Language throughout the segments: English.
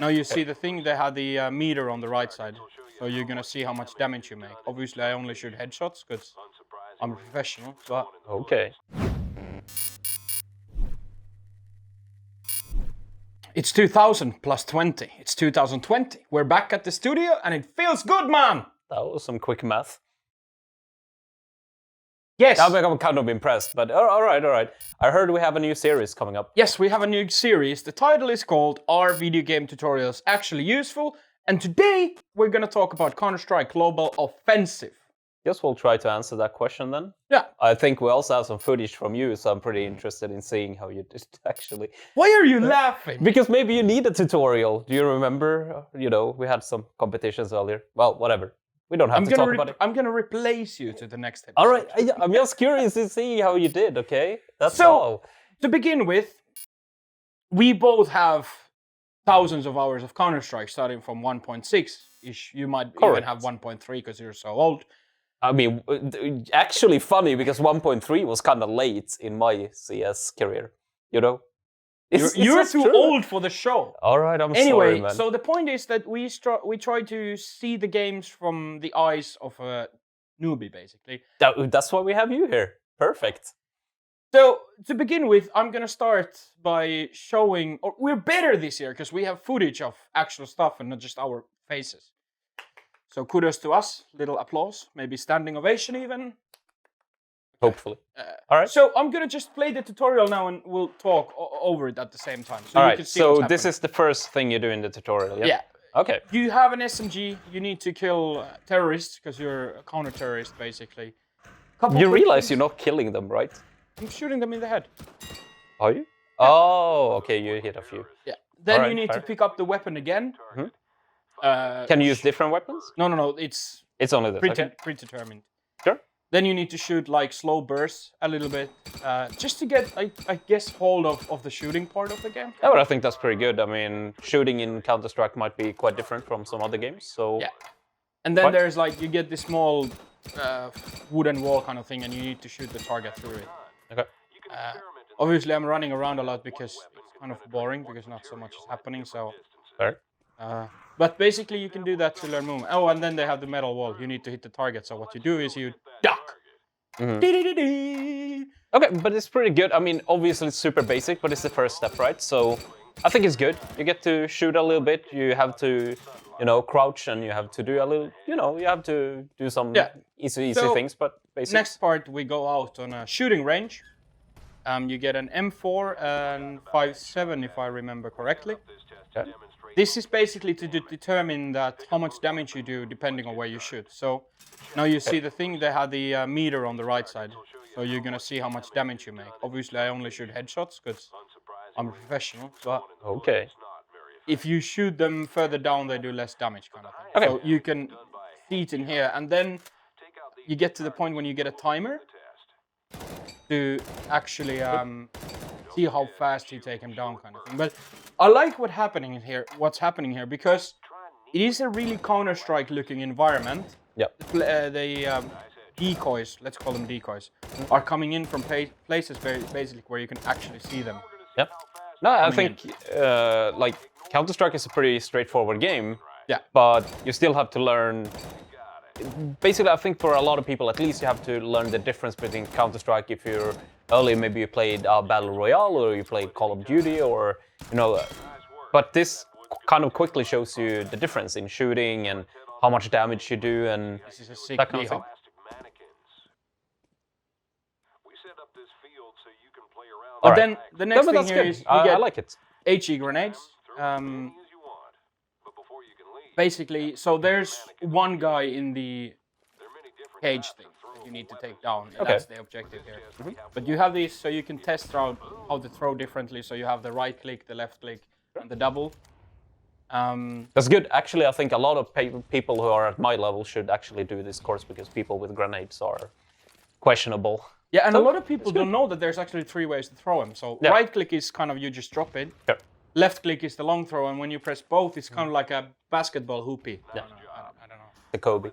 Now you see the thing, they had the meter on the right side. So you're gonna see how much damage you make. Obviously I only shoot headshots because I'm a professional, but... Okay. It's 2000 plus 20. It's 2020. We're back at the studio and it feels good, man! That was some quick math. Yes! I'm kind of impressed, but all right. I heard we have a new series coming up. Yes, we have a new series. The title is called Are Video Game Tutorials Actually Useful? And today we're gonna talk about Counter-Strike Global Offensive. Guess we'll try to answer that question then. Yeah. I think we also have some footage from you, so I'm pretty interested in seeing how you did actually. Why are you laughing? Because maybe you need a tutorial. Do you remember? You know, we had some competitions earlier. Well, whatever. We don't have to talk about it. I'm gonna replace you to the next episode. All right, I'm just curious to see how you did, okay? That's so, all. To begin with, we both have thousands of hours of Counter-Strike starting from 1.6-ish. You might even have 1.3 because you're so old. I mean, actually funny because 1.3 was kind of late in my CS career, you know? You're too old for the show. All right, I'm sorry, Anyway, man. so the point is that we try to see the games from the eyes of a newbie, basically. That's why we have you here. Perfect. So, to begin with, I'm gonna start by showing... we're better this year because we have footage of actual stuff and not just our faces. So kudos to us, little applause, maybe standing ovation even. Hopefully. All right. So I'm gonna just play the tutorial now and we'll talk over it at the same time. So all you right, can see so this is the first thing you do in the tutorial, yeah? Yeah. Okay. You have an SMG, you need to kill terrorists because you're a counter-terrorist basically. You realize you're not killing them, right? I'm shooting them in the head. Are you? Yeah. Oh, okay, you hit a few. Yeah. Then you need to pick up the weapon again. Mm-hmm. Can you use different weapons? No, it's only this, predetermined. Sure. Then you need to shoot like slow bursts a little bit, just to get, I guess, hold of the shooting part of the game. Yeah, but I think that's pretty good. I mean, shooting in Counter-Strike might be quite different from some other games, so... Yeah. And then there's like, you get this small wooden wall kind of thing and you need to shoot the target through it. Okay. Obviously I'm running around a lot because it's kind of boring because not so much is happening, so... Fair. But basically you can do that to learn movement. Oh, and then they have the metal wall. You need to hit the target, so what you do is you duck. Mm-hmm. Okay, but it's pretty good. I mean, obviously it's super basic, but it's the first step, right? So I think it's good. You get to shoot a little bit. You have to, you know, crouch and you have to do a little, you know, you have to do some easy things, but basic. Next part, we go out on a shooting range. You get an M4 and 5.7, if I remember correctly. Okay. This is basically to determine that how much damage you do depending on where you shoot. So now you see the thing, they had the meter on the right side. So you're gonna see how much damage you make. Obviously I only shoot headshots because I'm a professional, but okay. If you shoot them further down, they do less damage kind of thing. Okay. So you can see it in here, and then you get to the point when you get a timer to actually see how fast you take him down kind of thing. But I like what's happening here because it is a really Counter-Strike looking environment. Yeah. The decoys, let's call them decoys, are coming in from places basically where you can actually see them. Yeah. No, I think like Counter-Strike is a pretty straightforward game. Yeah. But you still have to learn. Basically, I think for a lot of people, at least, you have to learn the difference between Counter-Strike. If you're early, maybe you played Battle Royale or you played Call of Duty, or you know. But this kind of quickly shows you the difference in shooting and how much damage you do, and this is a sick that kind of thing. But then the next thing here is you get I like it. HE grenades. Basically, so there's one guy in the cage thing that you need to take down. And that's the objective here. Mm-hmm. But you have these so you can test out how to throw differently. So you have the right click, the left click, and the double. That's good. Actually, I think a lot of people who are at my level should actually do this course because people with grenades are questionable. Yeah, and a lot of people don't know that there's actually 3 ways to throw them. So right click is kind of you just drop it. Yeah. Left click is the long throw, and when you press both, it's kind of like a basketball hoopy. Yeah. I don't know. The Kobe.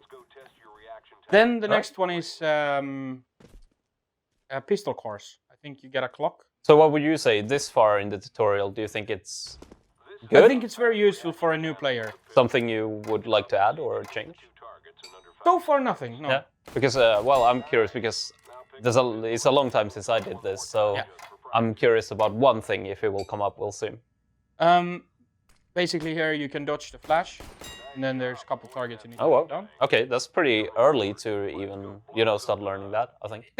Then the next one is a pistol course. I think you get a clock. So what would you say this far in the tutorial? Do you think it's Good? I think it's very useful for a new player. Something you would like to add or change? So far, nothing. No. Yeah, because well, I'm curious because it's a long time since I did this, so Yeah. I'm curious about one thing. If it will come up, we'll see. Basically, here you can dodge the flash, and then there's a couple targets you need to Oh well. put down. Okay, that's pretty early to even start learning that. I think.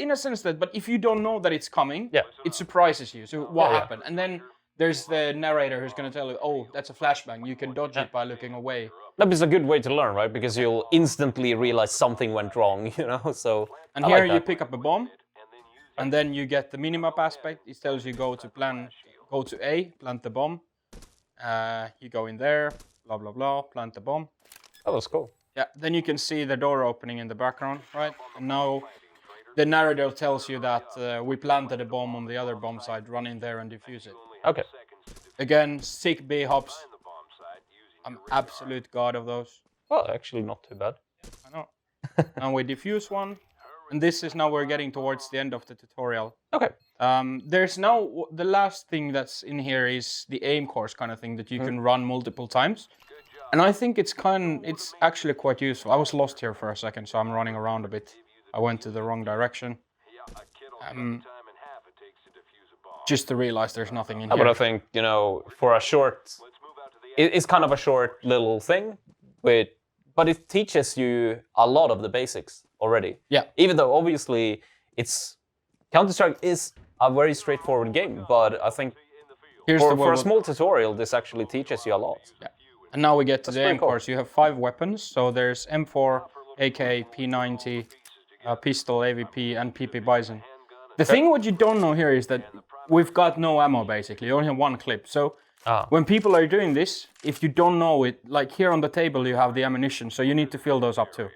In a sense that, but if you don't know that it's coming, Yeah. it surprises you. So what Yeah. happened? And then there's the narrator who's going to tell you, oh, that's a flashbang. You can dodge it by looking away. That is a good way to learn, right? Because you'll instantly realize something went wrong, So. And here you pick up a bomb, and then you get the minimap aspect. It tells you go to A, plant the bomb. You go in there, blah blah blah, plant the bomb. That was cool. Yeah. Then you can see the door opening in the background, right? And now the narrator tells you that we planted a bomb on the other bomb side. Run in there and defuse it. Okay. Again, sick B hops. I'm absolute god of those. Well, actually, not too bad. I know. And we defuse one. And this is now we're getting towards the end of the tutorial. Okay. There's now the last thing that's in here is the aim course kind of thing that you can run multiple times. And I think it's actually quite useful. I was lost here for a second, so I'm running around a bit. I went to the wrong direction. Just to realize there's nothing in here. But I think, for a short, it's kind of a short little thing, but it teaches you a lot of the basics already. Yeah. Even though obviously Counter-Strike is a very straightforward game, but I think for a small tutorial, this actually teaches you a lot. Yeah. And now we get to the aim cool. course. You have 5 weapons. So there's M4, AK, P90, pistol, AVP, and PP Bison. The thing what you don't know here is that we've got no ammo basically. You only have 1 clip. So when people are doing this, if you don't know it, like here on the table you have the ammunition, so you need to fill those up too.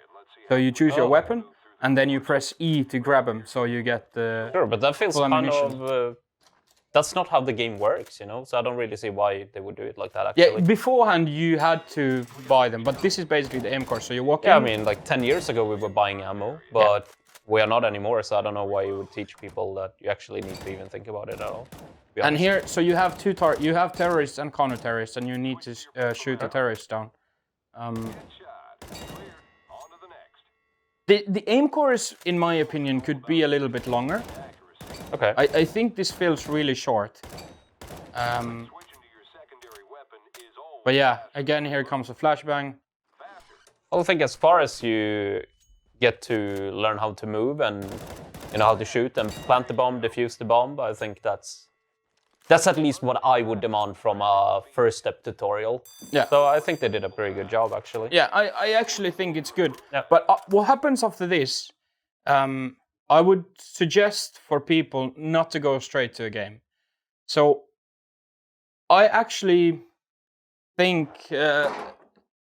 So you choose your weapon, and then you press E to grab them, so you get the Sure, but that feels full kind ammunition. of... that's not how the game works, So I don't really see why they would do it like that, actually. Yeah, beforehand you had to buy them, but this is basically the aim course. So you walk in. Yeah, I mean, like 10 years ago we were buying ammo, but we are not anymore, so I don't know why you would teach people that you actually need to even think about it at all. And here, so you have you have terrorists and counter-terrorists, and you need to shoot the terrorists down. The aim course, in my opinion, could be a little bit longer. Okay. I think this feels really short. But yeah, again, here comes a flashbang. I think as far as you get to learn how to move and how to shoot and plant the bomb, defuse the bomb, I think that's at least what I would demand from a first step tutorial. Yeah. So I think they did a pretty good job, actually. Yeah, I actually think it's good. Yeah. But what happens after this, I would suggest for people not to go straight to a game. So I actually think the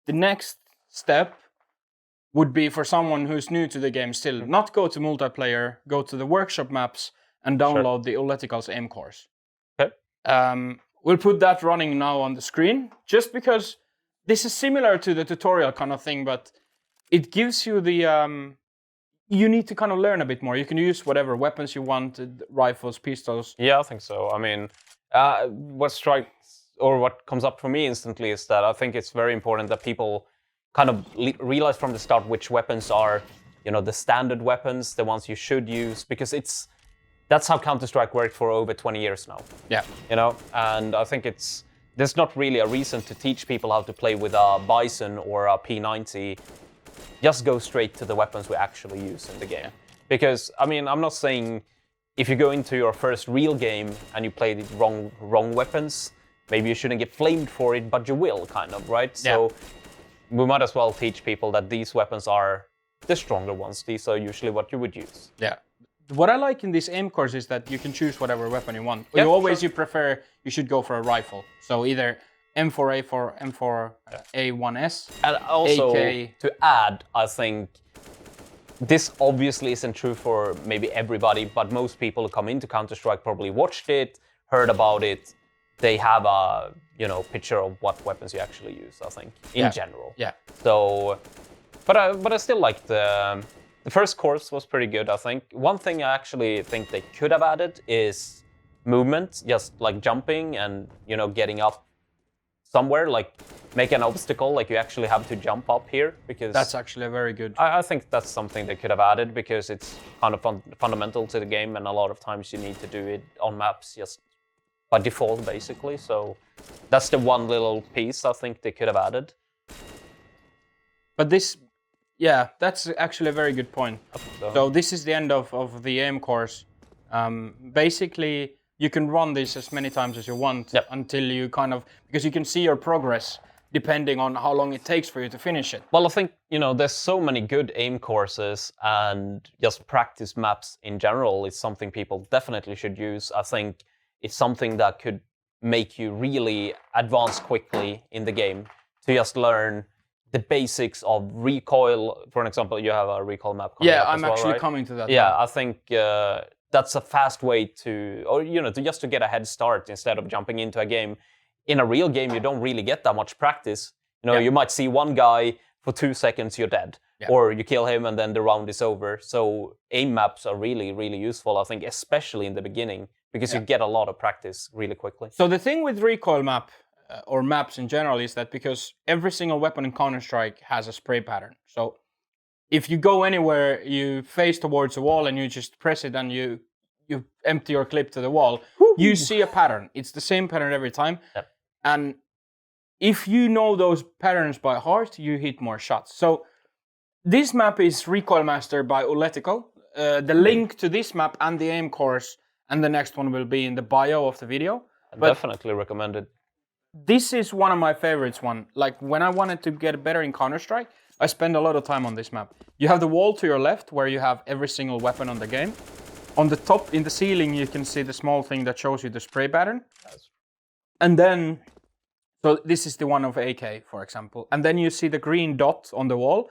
next step would be for someone who's new to the game still, not go to multiplayer, go to the workshop maps and download the Bioethical's aim course. Okay. We'll put that running now on the screen, just because this is similar to the tutorial kind of thing, but it gives you the... you need to kind of learn a bit more. You can use whatever weapons you want, rifles, pistols. Yeah, I think so. I mean, what strikes or what comes up for me instantly is that I think it's very important that people kind of realize from the start which weapons are, the standard weapons, the ones you should use, because that's how Counter-Strike worked for over 20 years now. Yeah. And I think there's not really a reason to teach people how to play with a Bison or a P90. Just go straight to the weapons we actually use in the game. Because, I mean, I'm not saying if you go into your first real game and you play the wrong weapons, maybe you shouldn't get flamed for it, but you will, kind of, right? Yeah. So we might as well teach people that these weapons are the stronger ones. These are usually what you would use. Yeah. What I like in this aim course is that you can choose whatever weapon you want. Yeah, You should go for a rifle. So either M4A4, M4A1S, And also, AK. to add, I think this obviously isn't true for maybe everybody, but most people who come into Counter-Strike probably watched it, heard about it. They have a picture of what weapons you actually use, I think, in general. Yeah. So, but I still liked the first course was pretty good, I think. One thing I actually think they could have added is movement, just like jumping and getting up somewhere, like make an obstacle, like you actually have to jump up here, because That's actually a very good. I think that's something they could have added, because it's kind of fundamental to the game, and a lot of times you need to do it on maps just by default, basically. So that's the one little piece I think they could have added. But this, yeah, that's actually a very good point. So this is the end of the aim course. Basically, you can run this as many times as you want until you because you can see your progress depending on how long it takes for you to finish it. Well, I think, there's so many good aim courses, and just practice maps in general is something people definitely should use. I think it's something that could make you really advance quickly in the game, to just learn the basics of recoil. For an example, you have a recoil map coming up I'm as well, actually right? coming to that. Yeah, now. I think that's a fast way to get a head start instead of jumping into a game. In a real game, you don't really get that much practice. You might see one guy for 2 seconds, you're dead. Yeah. Or you kill him and then the round is over. So aim maps are really, really useful, I think, especially in the beginning, because you get a lot of practice really quickly. So the thing with recoil map, or maps in general, is that because every single weapon in Counter-Strike has a spray pattern. So if you go anywhere, you face towards a wall and you just press it and you empty your clip to the wall, you see a pattern. It's the same pattern every time. Yep. And if you know those patterns by heart, you hit more shots. So this map is Recoil Master by Bioethical. The link to this map and the aim course and the next one will be in the bio of the video. But definitely recommended. This is one of my favorites one. Like when I wanted to get better in Counter-Strike, I spend a lot of time on this map. You have the wall to your left where you have every single weapon on the game. On the top, in the ceiling, you can see the small thing that shows you the spray pattern. And then, so this is the one of AK, for example. And then you see the green dot on the wall.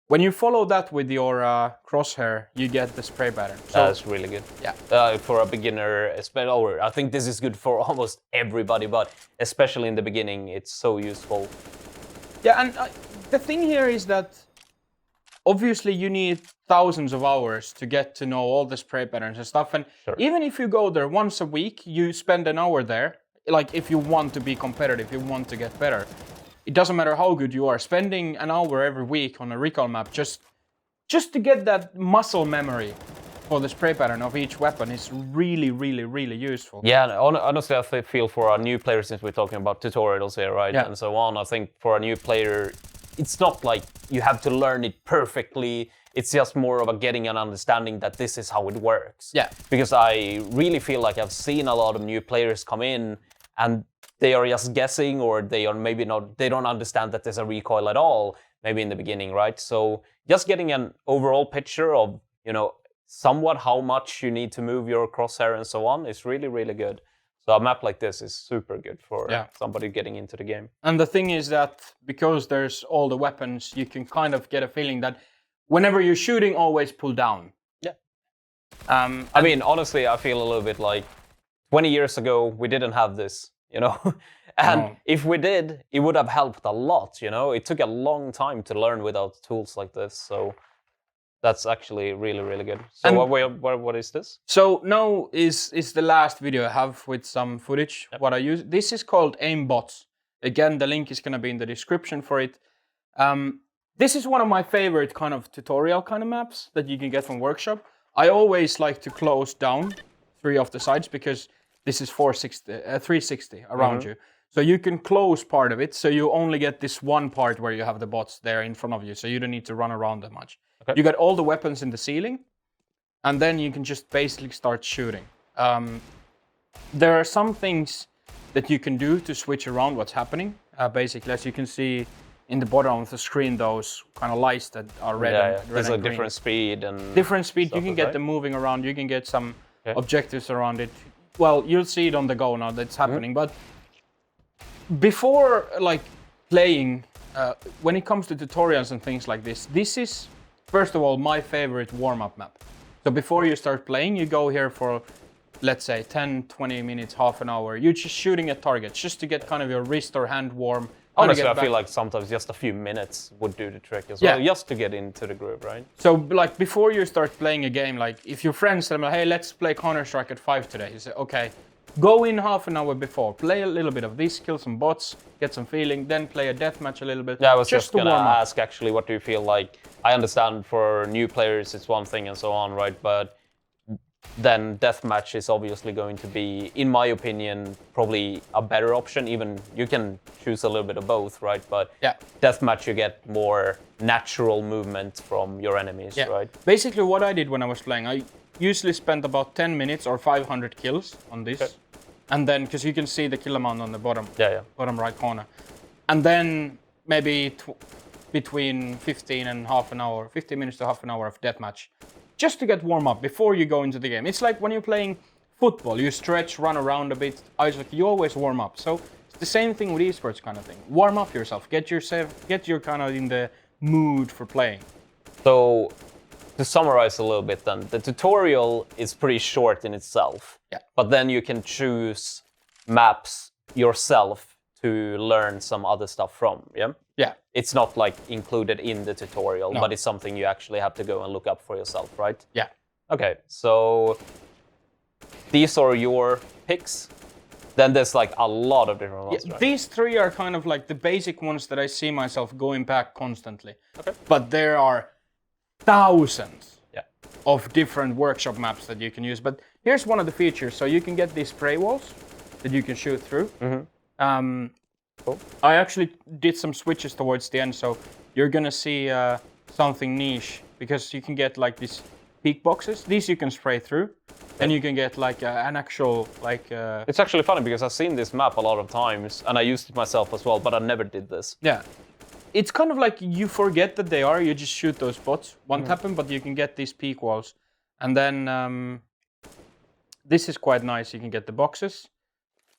When you follow that with your crosshair, you get the spray pattern. So, that's really good. Yeah. For a beginner, I think this is good for almost everybody, but especially in the beginning, it's so useful. Yeah, and the thing here is that obviously you need thousands of hours to get to know all the spray patterns and stuff. And even if you go there once a week, you spend an hour there. Like if you want to be competitive, you want to get better. It doesn't matter how good you are. Spending an hour every week on a recoil map just to get that muscle memory for the spray pattern of each weapon is really, really, really useful. Yeah, honestly, I feel for a new player, since we're talking about tutorials here, right, and so on, I think for a new player, it's not like you have to learn it perfectly. It's just more of a getting an understanding that this is how it works. Yeah. Because I really feel like I've seen a lot of new players come in and they are just guessing, or they are maybe not, they don't understand that there's a recoil at all, maybe in the beginning, right? So just getting an overall picture of, somewhat how much you need to move your crosshair and so on is really, really good. So a map like this is super good for somebody getting into the game. And the thing is that because there's all the weapons, you can kind of get a feeling that whenever you're shooting, always pull down. Yeah. I mean, honestly, I feel a little bit like 20 years ago, we didn't have this, And if we did, it would have helped a lot, It took a long time to learn without tools like this, so that's actually really, really good. So what is this? So now is the last video I have with some footage, what I use. This is called Aimbots. Again, the link is going to be in the description for it. This is one of my favorite kind of tutorial kind of maps that you can get from Workshop. I always like to close down 3 of the sides because this is 360 around you. So you can close part of it, so you only get this one part where you have the bots there in front of you, so you don't need to run around that much. Okay. You got all the weapons in the ceiling, and then you can just basically start shooting. There are some things that you can do to switch around what's happening. Basically, as you can see in the bottom of the screen, those kind of lights that are red and red There's and a green. different speed and different speed. You can get them moving around. You can get some objectives around it. Well, you'll see it on the go now that's happening. But before playing, when it comes to tutorials and things like this, this is first of all my favorite warm-up map. So before you start playing, you go here for, let's say, 10, 20 minutes, half an hour. You're just shooting at targets just to get kind of your wrist or hand warm, Honestly, I feel like sometimes just a few minutes would do the trick as well, just to get into the groove, right? So, like, before you start playing a game, like, if your friends tell me, hey, let's play Counter-Strike at 5 today, you say, okay, go in half an hour before, play a little bit of this, kill some bots, get some feeling, then play a deathmatch a little bit. Yeah, I was just gonna ask, actually, what do you feel like? I understand for new players it's one thing and so on, right? But then deathmatch is obviously going to be, in my opinion, probably a better option. Even you can choose a little bit of both, right? But deathmatch, you get more natural movement from your enemies, right? Basically, what I did when I was playing, I usually spent about 10 minutes or 500 kills on this. And then, because you can see the kill amount on the bottom right corner. And then maybe between 15 and half an hour, 15 minutes to half an hour of deathmatch. Just to get warm up before you go into the game. It's like when you're playing football, you stretch, run around a bit, you always warm up. So it's the same thing with esports kind of thing. Warm up yourself, get your kind of in the mood for playing. So to summarize a little bit then, the tutorial is pretty short in itself. But then you can choose maps yourself to learn some other stuff from, Yeah. It's not like included in the tutorial, but it's something you actually have to go and look up for yourself, right? Yeah. Okay, so these are your picks. Then there's like a lot of different ones, right? These 3 are kind of like the basic ones that I see myself going back constantly. But there are thousands of different workshop maps that you can use. But here's one of the features. So you can get these spray walls that you can shoot through. Cool. I actually did some switches towards the end, so you're gonna see something niche, because you can get like these peak boxes. These you can spray through, and you can get like an actual like. It's actually funny because I've seen this map a lot of times, and I used it myself as well, but I never did this. Yeah, it's kind of like you forget that they are. You just shoot those bots, one tap them, but you can get these peak walls, and then this is quite nice. You can get the boxes.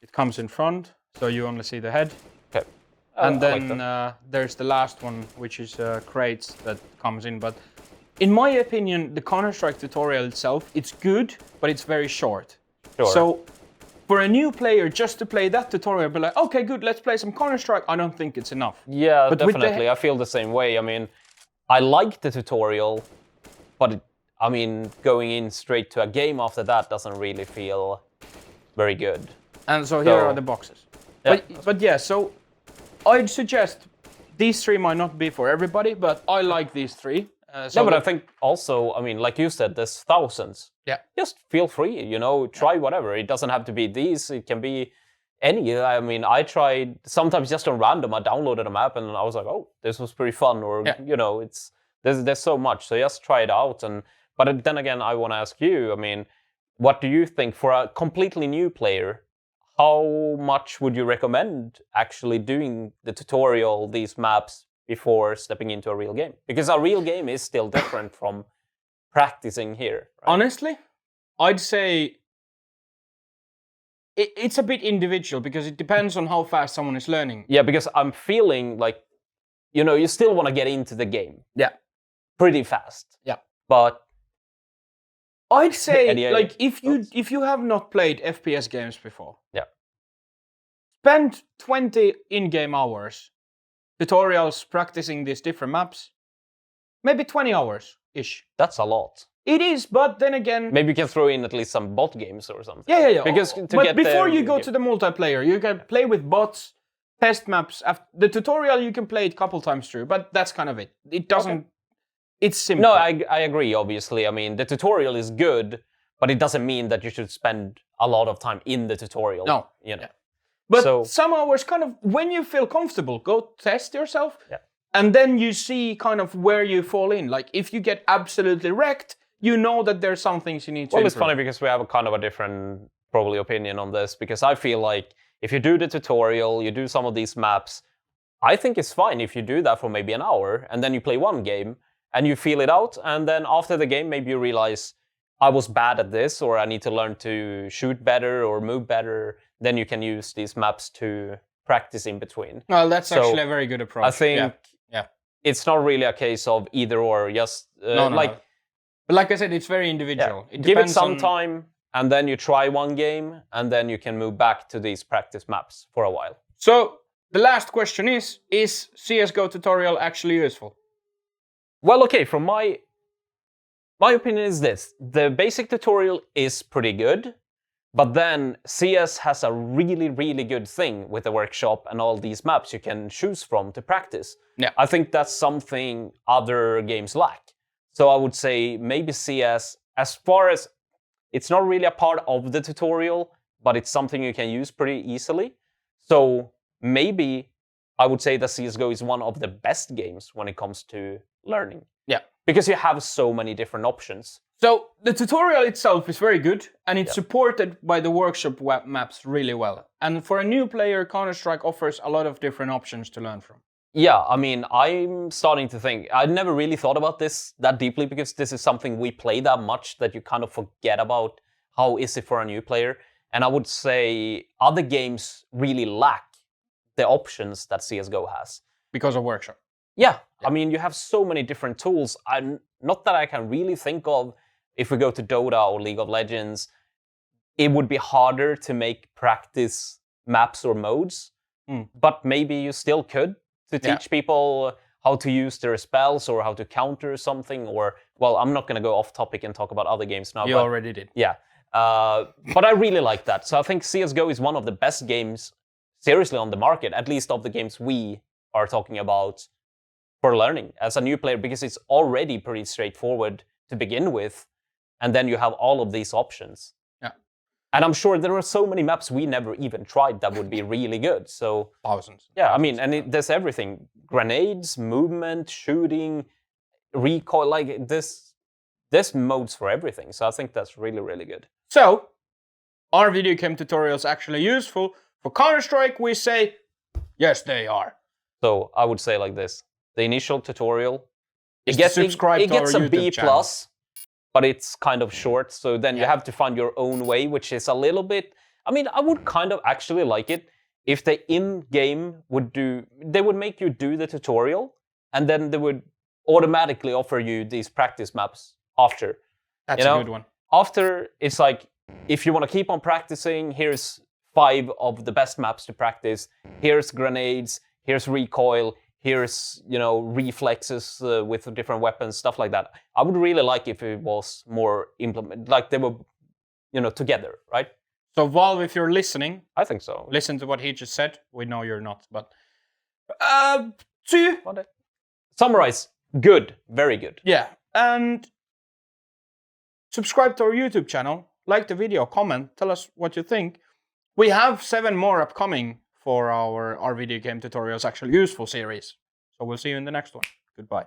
It comes in front, so you only see the head. Okay. And then there's the last one, which is crates that comes in. But in my opinion, the Counter-Strike tutorial itself, it's good, but it's very short. Sure. So for a new player, just to play that tutorial, be like, okay, good, let's play some Counter-Strike, I don't think it's enough. Yeah, but definitely. I feel the same way. I mean, I like the tutorial, but I mean, going in straight to a game after that doesn't really feel very good. And so here are the boxes. Yeah. But yeah, so I'd suggest these 3 might not be for everybody, but I like these 3. But I think also, I mean, like you said, there's thousands. Yeah. Just feel free, try whatever. It doesn't have to be these. It can be any. I mean, I tried sometimes just on random. I downloaded a map and I was like, oh, this was pretty fun. Or it's there's so much. So just try it out. But then again, I want to ask you. I mean, what do you think for a completely new player? How much would you recommend actually doing the tutorial, these maps, before stepping into a real game? Because a real game is still different from practicing here. Right? Honestly, I'd say it's a bit individual, because it depends on how fast someone is learning. Yeah, because I'm feeling like, you still want to get into the game. Yeah. Pretty fast. Yeah. But I'd say, like, if you have not played FPS games before, spend 20 in-game hours, tutorials, practicing these different maps, maybe 20 hours-ish. That's a lot. It is, but then again... Maybe you can throw in at least some bot games or something. Yeah. Because but before you go to the multiplayer, you can play with bots, test maps. The tutorial you can play it a couple times through, but that's kind of it. It doesn't... Okay. It's simple. No, I agree, obviously. I mean, the tutorial is good, but it doesn't mean that you should spend a lot of time in the tutorial. No. Yeah. But some hours, kind of, when you feel comfortable, go test yourself. Yeah. And then you see kind of where you fall in. Like, if you get absolutely wrecked, you know that there's some things you need to improve. It's funny because we have a kind of a different, probably, opinion on this. Because I feel like if you do the tutorial, you do some of these maps, I think it's fine if you do that for maybe an hour, and then you play one game, and you feel it out, and then after the game, maybe you realize, I was bad at this, or I need to learn to shoot better or move better. Then you can use these maps to practice in between. Well, that's actually a very good approach. I think it's not really a case of either or. Just no. But like I said, it's very individual. Yeah. Give it some time, and then you try one game, and then you can move back to these practice maps for a while. So the last question is CSGO tutorial actually useful? Well, okay, from my opinion is this. The basic tutorial is pretty good, but then CS has a really, really good thing with the workshop and all these maps you can choose from to practice. Yeah. I think that's something other games lack. So I would say maybe CS, as far as it's not really a part of the tutorial, but it's something you can use pretty easily. So maybe I would say that CSGO is one of the best games when it comes to learning. Yeah. Because you have so many different options. So the tutorial itself is very good, and it's supported by the workshop web maps really well. And for a new player, Counter-Strike offers a lot of different options to learn from. Yeah, I mean, I'm starting to think, I never really thought about this that deeply because this is something we play that much that you kind of forget about how is it for a new player. And I would say other games really lack the options that CSGO has. Because of workshop. Yeah, I mean, you have so many different tools. Not that I can really think of, if we go to Dota or League of Legends, it would be harder to make practice maps or modes, but maybe you still could to teach people how to use their spells or how to counter something. Or, well, I'm not going to go off topic and talk about other games now. You already did. Yeah, but I really like that. So I think CSGO is one of the best games, seriously, on the market, at least of the games we are talking about for learning as a new player, because it's already pretty straightforward to begin with, and then you have all of these options. Yeah. And I'm sure there are so many maps we never even tried that would be really good. So thousands. Yeah, I mean, and there's everything: grenades, movement, shooting, recoil. Like there's modes for everything. So I think that's really, really good. So, are video game tutorials actually useful? For Counter-Strike, we say, yes, they are. So I would say like this: the initial tutorial, it gets a B plus, but it's kind of short. So then you have to find your own way, which is a little bit. I mean, I would kind of actually like it if the in-game they would make you do the tutorial, and then they would automatically offer you these practice maps after. That's a good one. After, it's like, if you want to keep on practicing, here's 5 of the best maps to practice. Here's grenades, here's recoil, here's, reflexes with different weapons, stuff like that. I would really like if it was more implemented, like they were, together, right? So Valve, if you're listening, I think so. Listen to what he just said. We know you're not, but to summarize, good, very good. Yeah, and subscribe to our YouTube channel, like the video, comment, tell us what you think. We have 7 more upcoming for our video game tutorials actually useful series. So we'll see you in the next one. Goodbye.